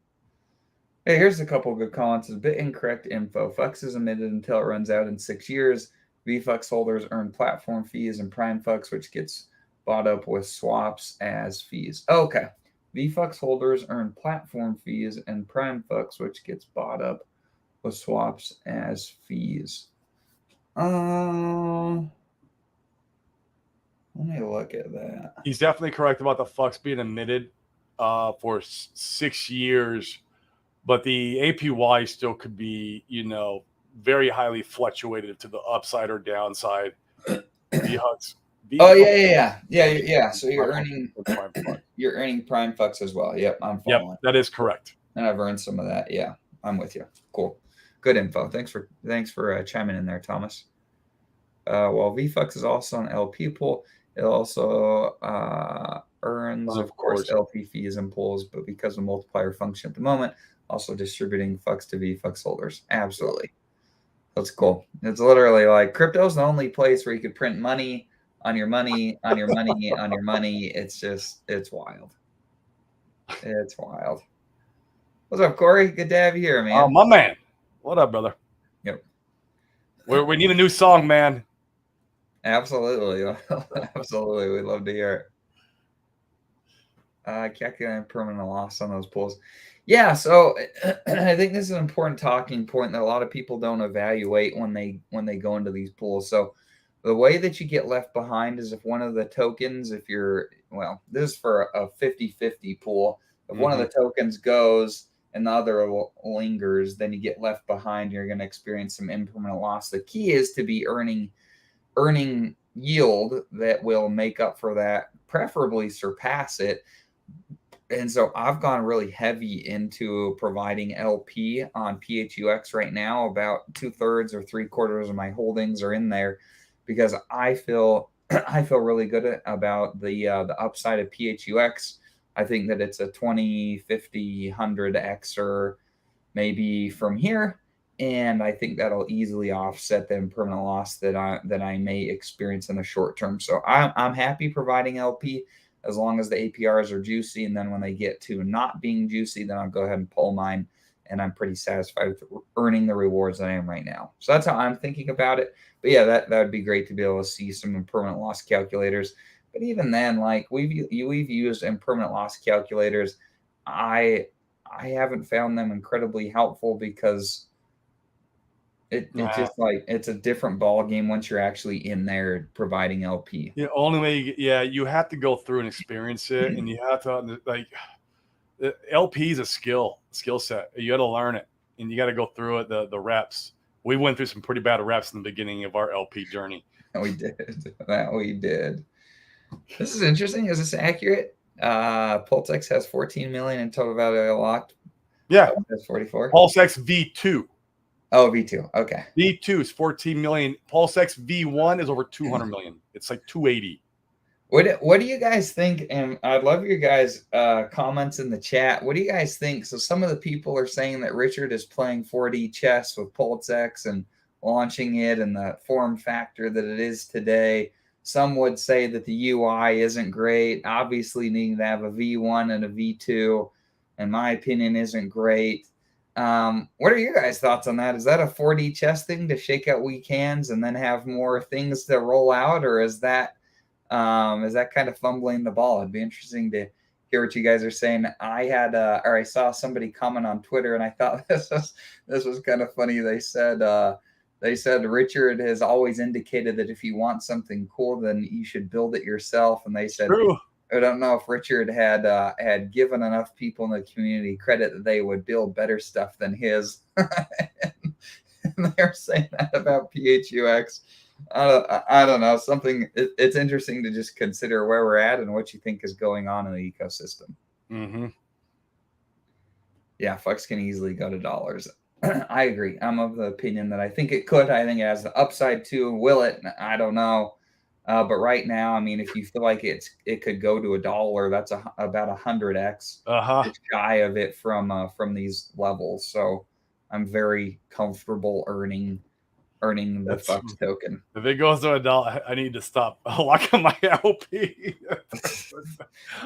Hey, here's a couple of good comments. A bit incorrect info. Phux is emitted until it runs out in 6 years. VFux holders earn platform fees and Prime Phux, which gets bought up with swaps as fees. Okay. VFux holders earn platform fees and Prime Phux, which gets bought up with swaps as fees. Let me look at that. He's definitely correct about the Phux being emitted for 6 years, but the APY still could be, very highly fluctuated to the upside or downside. VHUX. Oh yeah. So you're earning Prime Phux as well. Yep, I'm following. Yep, that is correct. And I've earned some of that. Yeah, I'm with you. Cool, good info. Thanks for chiming in there, Thomas. While VFux is also an LP pool, it also earns, of course, LP fees and pools, but because of multiplier function at the moment, also distributing Phux to VFux holders. Absolutely. That's cool. It's literally like crypto's the only place where you could print money on your money, on your money, on your money. It's wild. It's wild. What's up, Corey? Good to have you here, man. Oh, my man. What up, brother? Yep. We need a new song, man. Absolutely. Absolutely. We'd love to hear it. Calculating permanent loss on those pools. Yeah, so I think this is an important talking point that a lot of people don't evaluate when they go into these pools. So the way that you get left behind is if one of the tokens, this is for a 50-50 pool. If one of the tokens goes and the other lingers, then you get left behind. You're going to experience some impermanent loss. The key is to be earning yield that will make up for that, preferably surpass it. And so I've gone really heavy into providing LP on PHUX right now. About 2/3 or 3/4 of my holdings are in there because I feel really good about the upside of PHUX. I think that it's a 20, 50, 100x or maybe from here, and I think that'll easily offset the impermanent loss that I may experience in the short term. So I'm happy providing LP as long as the APRs are juicy, and then when they get to not being juicy, then I'll go ahead and pull mine, and I'm pretty satisfied with earning the rewards that I am right now. So that's how I'm thinking about it. But yeah, that would be great to be able to see some impermanent loss calculators. But even then, like we've used impermanent loss calculators, I haven't found them incredibly helpful because it's just like it's a different ball game once you're actually in there providing LP. Yeah, only way. You have to go through and experience it, and you have to LP is a skill set. You got to learn it, and you got to go through it. The reps. We went through some pretty bad reps in the beginning of our LP journey. We did. This is interesting. Is this accurate? PulseX has 14 million in total value locked. Yeah, that's 44. PulseX V2. Oh, V2. Okay. V2 is 14 million. PulseX V1 is over 200 million. It's like 280. What do you guys think? And I'd love your guys' comments in the chat. What do you guys think? So some of the people are saying that Richard is playing 4D chess with PulseX and launching it and the form factor that it is today. Some would say that the UI isn't great. Obviously, needing to have a V1 and a V2. in my opinion, isn't great. What are your guys' thoughts on that? Is that a 4D chess thing to shake out weak hands and then have more things to roll out, or is that kind of fumbling the ball? It'd be interesting to hear what you guys are saying. I saw somebody comment on Twitter, and I thought this was kind of funny. They said Richard has always indicated that if you want something cool, then you should build it yourself. And they said, True. I don't know if Richard had given enough people in the community credit that they would build better stuff than his. And they're saying that about PHUX. I don't know. It's interesting to just consider where we're at and what you think is going on in the ecosystem. Mm-hmm. Yeah, Phux can easily go to dollars. I agree. I'm of the opinion that I think it could. I think it has the upside too. Will it? I don't know. But right now, I mean, if you feel like it could go to $1, that's about 100x just shy of it from these levels. So I'm very comfortable earning the Phux token. If it goes to $1, I need to stop locking my LP.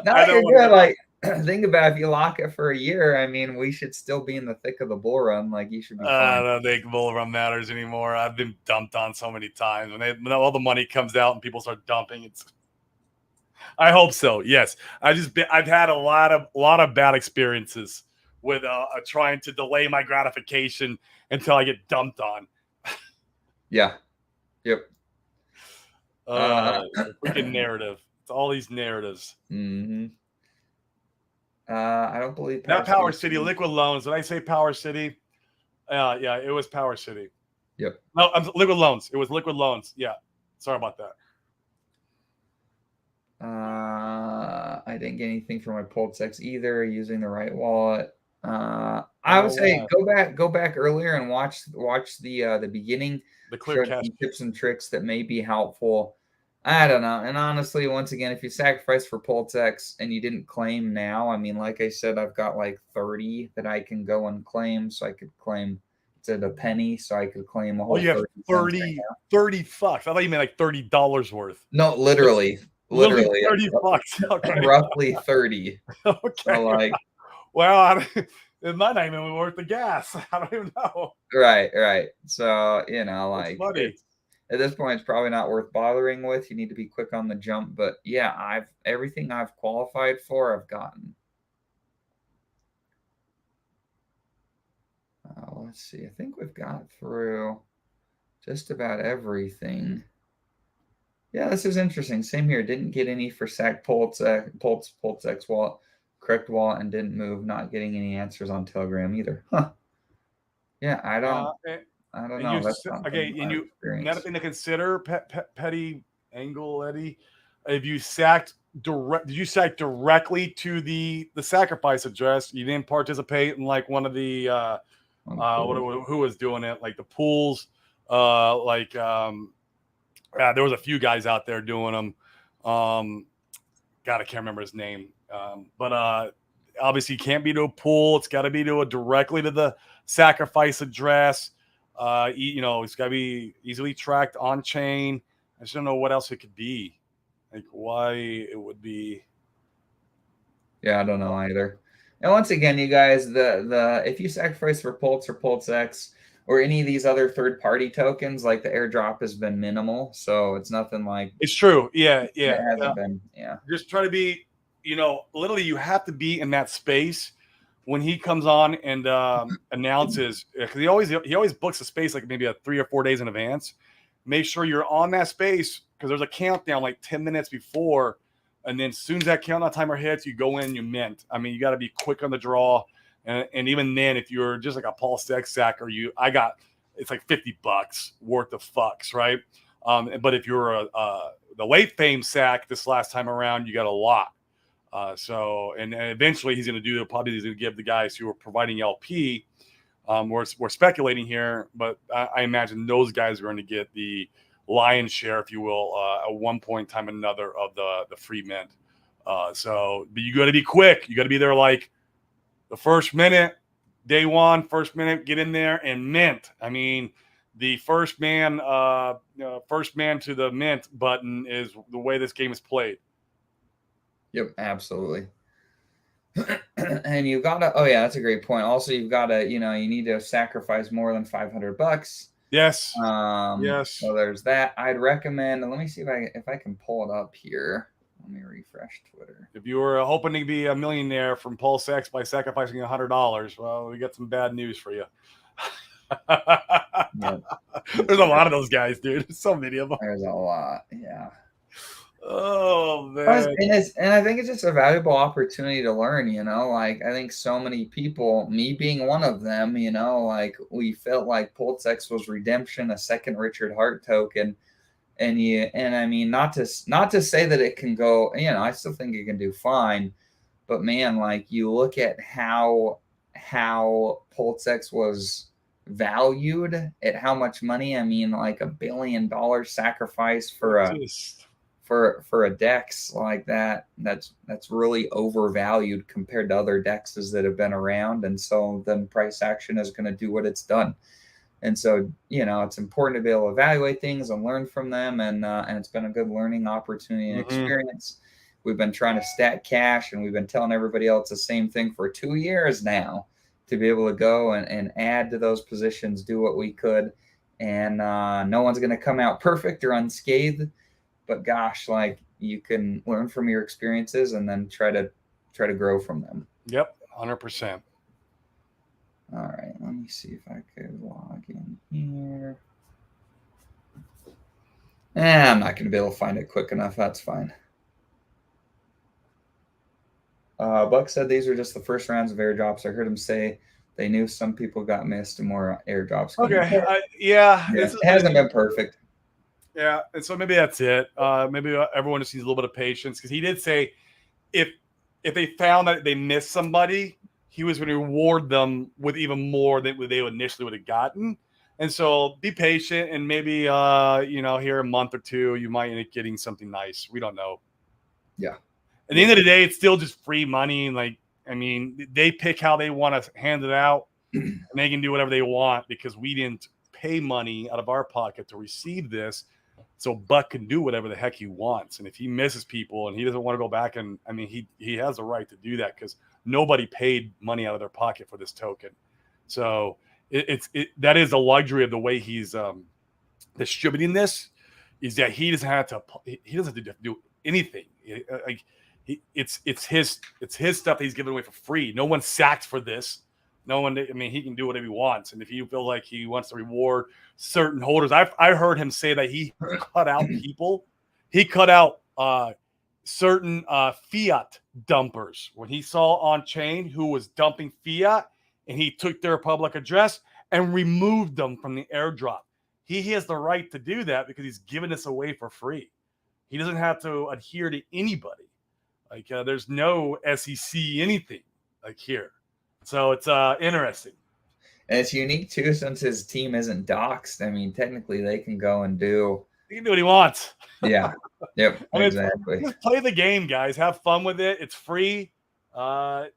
No, you're good. Like, think about if you lock it for a year. I mean, we should still be in the thick of the bull run. Like, you should be fine. I don't think bull run matters anymore. I've been dumped on so many times. When all the money comes out and people start dumping, I hope so. Yes, I've had a lot of bad experiences with trying to delay my gratification until I get dumped on. Yeah. Yep. Freaking narrative. It's all these narratives. Mm-hmm. I don't believe Not Power City. Liquid Loans. Did I say Power City? Yeah, it was Power City. Yep. No, Liquid Loans. It was Liquid Loans. Yeah. Sorry about that. I didn't get anything from my Pulsex either. Using the right wallet. I would say go back earlier and watch the beginning. The clear cache. Some tips and tricks that may be helpful. I don't know. And honestly, once again, if you sacrifice for Pulsex and you didn't claim now, I mean, like I said, I've got like 30 that I can go and claim. So I could claim it's at a penny, so I could claim a whole. Oh, you have 30 Phux. I thought you meant like $30 worth. No, literally 30 bucks. Okay. Roughly 30. Okay. So like, well, it might not even be worth the gas. I don't even know. Right. So, you know, like at this point, it's probably not worth bothering with. You need to be quick on the jump. But yeah, everything I've qualified for, I've gotten. Let's see. I think we've got through just about everything. Yeah, this is interesting. Same here. Didn't get any for SAC Pulsex wallet, correct wallet, and didn't move. Not getting any answers on Telegram either. Huh. Yeah, I don't know. That's not okay. And another thing to consider, Petty Angle Eddie, if you sacked did you sack directly to the sacrifice address? You didn't participate in like one of the who was doing it, like the pools, there was a few guys out there doing them. God, I can't remember his name. But obviously you can't be to a pool. It's got to be directly to the sacrifice address. It's got to be easily tracked on chain. I just don't know what else it could be. Like why it would be. Yeah, I don't know either. And once again, you guys, if you sacrifice for Pulse or Pulsex or any of these other third-party tokens, like the airdrop has been minimal, so it's nothing like. It's true. Yeah. It hasn't been. Yeah. Just try to be. Literally, you have to be in that space when he comes on and announces, because he always books a space like maybe 3 or 4 days in advance. Make sure you're on that space because there's a countdown like 10 minutes before, and then as soon as that countdown timer hits, you go in, you mint. I mean, you got to be quick on the draw, and even then, if you're just like a Pulsex sacker, it's like $50 worth of Phux, right? But if you're the late fame sack this last time around, you got a lot. And eventually he's going to give the guys who are providing LP. We're speculating here, but I imagine those guys are going to get the lion's share, if you will, at one point in time or another of the free mint. But you got to be quick. You got to be there like the first minute, day one, first minute, get in there and mint. I mean, the first man to the mint button is the way this game is played. Yep, absolutely. And you gotta, oh yeah, that's a great point. Also, you've gotta, you need to sacrifice more than $500. Yes. Yes. So there's that. I'd recommend, let me see if I can pull it up here. Let me refresh Twitter. If you were hoping to be a millionaire from Pulse X by sacrificing $100, well, we got some bad news for you. Yep. There's a lot of those guys, dude. There's so many of them. There's a lot. Yeah. Oh And man. I think it's just a valuable opportunity to learn, like I think so many people, me being one of them, like we felt like Pulsex was redemption, a second Richard Hart token. And I mean, not to say that it can go, I still think it can do fine, but man, like you look at how Pulsex was valued at how much money. I mean, like $1 billion sacrifice for a dex like that. That's really overvalued compared to other dexes that have been around. And so then price action is going to do what it's done. And so, it's important to be able to evaluate things and learn from them. And it's been a good learning opportunity and experience. We've been trying to stack cash, and we've been telling everybody else the same thing for 2 years now, to be able to go and add to those positions, do what we could. And no one's going to come out perfect or unscathed, but gosh, like you can learn from your experiences and then try to grow from them. Yep, 100%. All right, let me see if I could log in here. I'm not going to be able to find it quick enough. That's fine. Buck said these were just the first rounds of airdrops. I heard him say they knew some people got missed and more airdrops coming. Okay, yeah. It hasn't been perfect. Yeah, and so maybe that's it. Maybe everyone just needs a little bit of patience, because he did say if they found that they missed somebody, he was going to reward them with even more than they initially would have gotten. And so be patient, and maybe here a month or two, you might end up getting something nice. We don't know. Yeah. At the end of the day, it's still just free money. Like, I mean, they pick how they want to hand it out, and they can do whatever they want, because we didn't pay money out of our pocket to receive this. So Buck can do whatever the heck he wants. And if he misses people and he doesn't want to go back, and I mean, he has a right to do that, because nobody paid money out of their pocket for this token. So that is a luxury of the way he's distributing this, is that he doesn't have to do anything. Like it's his stuff that he's giving away for free. No one sacked for this. No one. I mean, he can do whatever he wants, and if you feel like he wants to reward certain holders, I heard him say that he cut out people. He cut out certain fiat dumpers when he saw on chain who was dumping fiat, and he took their public address and removed them from the airdrop. He has the right to do that because he's giving this away for free. He doesn't have to adhere to anybody. Like there's no SEC anything like here. So it's interesting. And it's unique too, since his team isn't doxxed. I mean, technically they can go and do. He can do what he wants. Yeah. Yep. I mean, exactly. Just play the game, guys. Have fun with it. It's free. Yeah.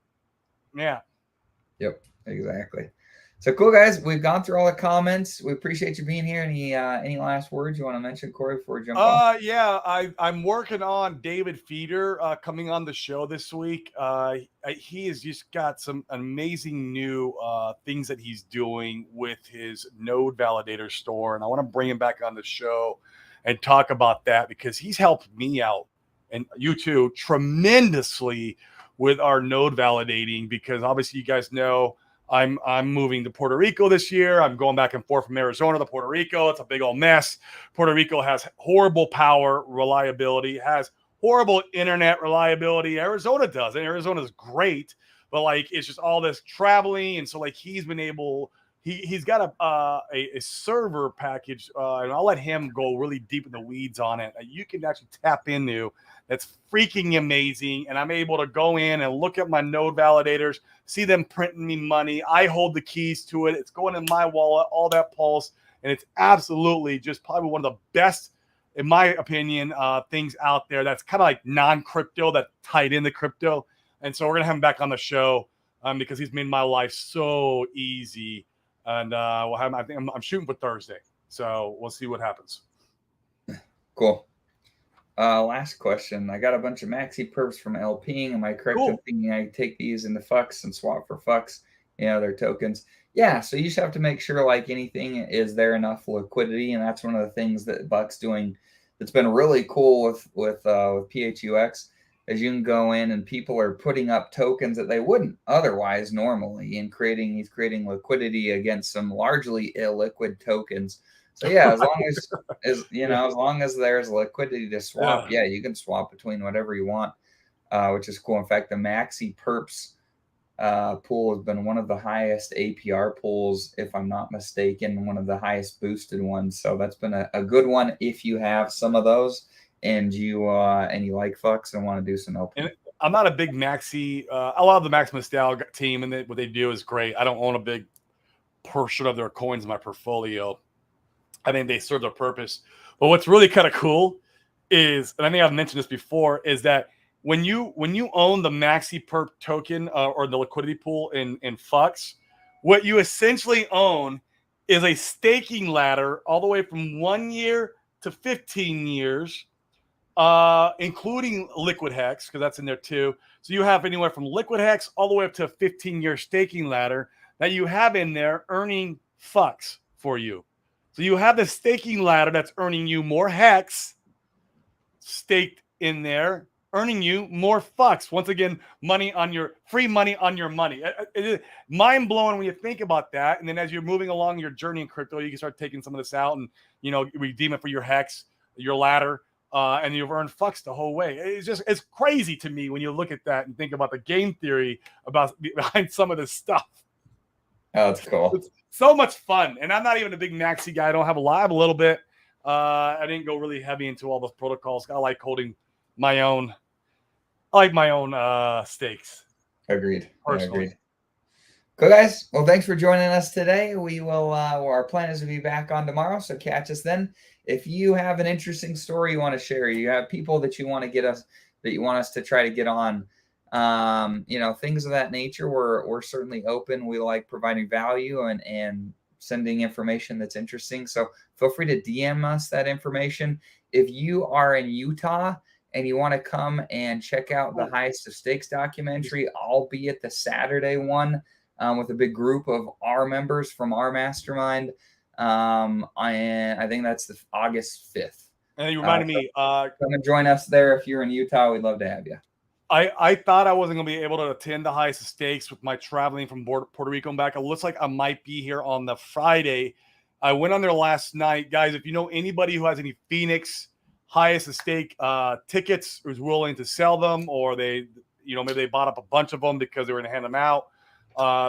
Yep. Exactly. So cool, guys. We've gone through all the comments. We appreciate you being here. Any last words you want to mention, Corey, before we jump on? Yeah, I'm working on David Feeder coming on the show this week. He has just got some amazing new things that he's doing with his node validator store, and I want to bring him back on the show and talk about that, because he's helped me out, and you too, tremendously with our node validating, because obviously you guys know I'm moving to Puerto Rico this year. I'm going back and forth from Arizona to Puerto Rico. It's a big old mess. Puerto Rico has horrible power reliability, has horrible internet reliability. Arizona does, and Arizona's great, but like it's just all this traveling. And so like he's been able, he's got a server package, and I'll let him go really deep in the weeds on it. You can actually tap into. That's freaking amazing. And I'm able to go in and look at my node validators, see them printing me money. I hold the keys to it. It's going in my wallet, all that pulse. And it's absolutely just probably one of the best, in my opinion, things out there that's kind of like non-crypto, that tied into crypto. And so we're going to have him back on the show because he's made my life so easy. And we'll have him, I'm shooting for Thursday. So we'll see what happens. Cool. Last question. I got a bunch of maxi perps from LPing. Am I correct in Cool. thinking I take these into Phux and swap for Phux? Their tokens. Yeah, so you just have to make sure, like anything, is there enough liquidity, and that's one of the things that Buck's doing. That's been really cool with PHUX, is you can go in and people are putting up tokens that they wouldn't otherwise normally, and he's creating liquidity against some largely illiquid tokens. So yeah, as long Yeah. as long as there's liquidity to swap, Yeah. yeah, you can swap between whatever you want, which is cool. In fact, the Maxi Perps pool has been one of the highest APR pools, if I'm not mistaken, one of the highest boosted ones. So that's been a good one if you have some of those and you like Flux and want to do some And LP. I'm not a big Maxi. I love the Maximus Style team, and what they do is great. I don't own a big portion of their coins in my portfolio. I think they serve their purpose. But what's really kind of cool is, and I think I've mentioned this before, is that when you own the Maxi Perp token or the liquidity pool in Phux, what you essentially own is a staking ladder all the way from 1 year to 15 years, including Liquid Hex, because that's in there too. So you have anywhere from Liquid Hex all the way up to a 15-year staking ladder that you have in there earning Phux for you. So you have the staking ladder that's earning you more Hex staked in there, earning you more Phux. Once again, free money on your money. It is mind blowing when you think about that. And then as you're moving along your journey in crypto, you can start taking some of this out and redeem it for your Hex, your ladder, and you've earned Phux the whole way. It's crazy to me when you look at that and think about the game theory behind some of this stuff. Oh, that's cool. It's so much fun. And I'm not even a big Maxi guy. I don't have a lot. I have a little bit. I didn't go really heavy into all those protocols. I like holding my own. I like my own stakes Agreed. Yeah, personally. agreed. Cool, guys. Well, thanks for joining us today. We will. Our plan is to be back on tomorrow, so catch us then. If you have an interesting story you want to share, you have people that you want us to try to get on, things of that nature. We're certainly open. We like providing value and sending information that's interesting. So feel free to DM us that information. If you are in Utah and you want to come and check out the Highest of Stakes documentary, I'll be at the Saturday one with a big group of our members from our mastermind. I think that's the August 5th. And you reminded me, Come and join us there if you're in Utah. We'd love to have you. I thought I wasn't going to be able to attend the Highest of Stakes with my traveling from Puerto Rico and back. It looks like I might be here on the Friday. I went on there last night. Guys, if you know anybody who has any Phoenix Highest of Stake tickets, who's willing to sell them, or maybe they bought up a bunch of them because they were going to hand them out,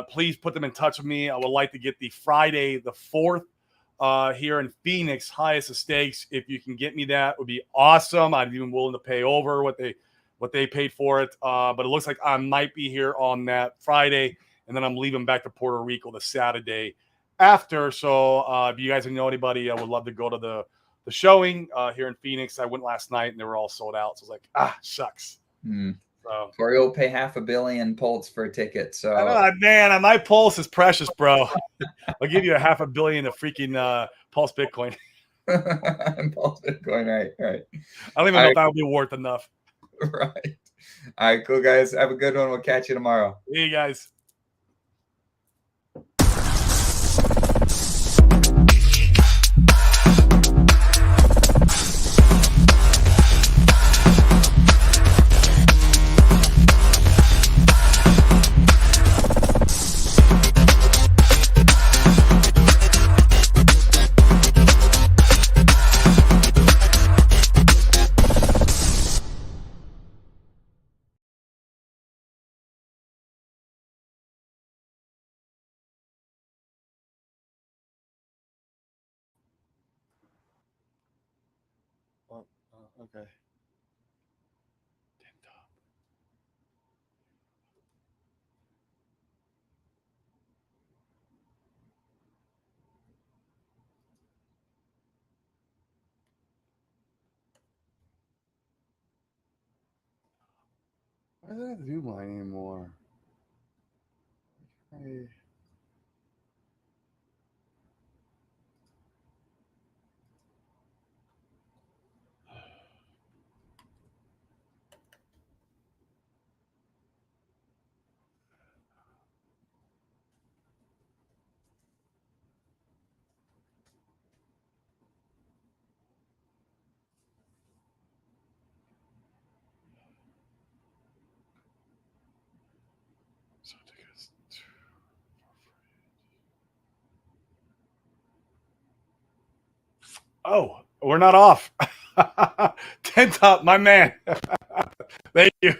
please put them in touch with me. I would like to get the Friday the 4th here in Phoenix Highest of Stakes. If you can get me that, it would be awesome. I'd even willing to pay over what they paid for it. But it looks like I might be here on that Friday, and then I'm leaving back to Puerto Rico the Saturday after. So if you guys know anybody, I would love to go to the showing here in Phoenix. I went last night and they were all sold out. So I was like, shucks. So Corey will pay $500 million Pulse for a ticket. So man, my pulse is precious, bro. I'll give you $500 million of freaking Pulse Bitcoin. Pulse Bitcoin, right. I don't even know if that would be worth enough. Right. All right, cool, guys. Have a good one. We'll catch you tomorrow. See you guys. Okay. Why does that do mine anymore? Hey. Oh, we're not off. 10 top, my man. Thank you.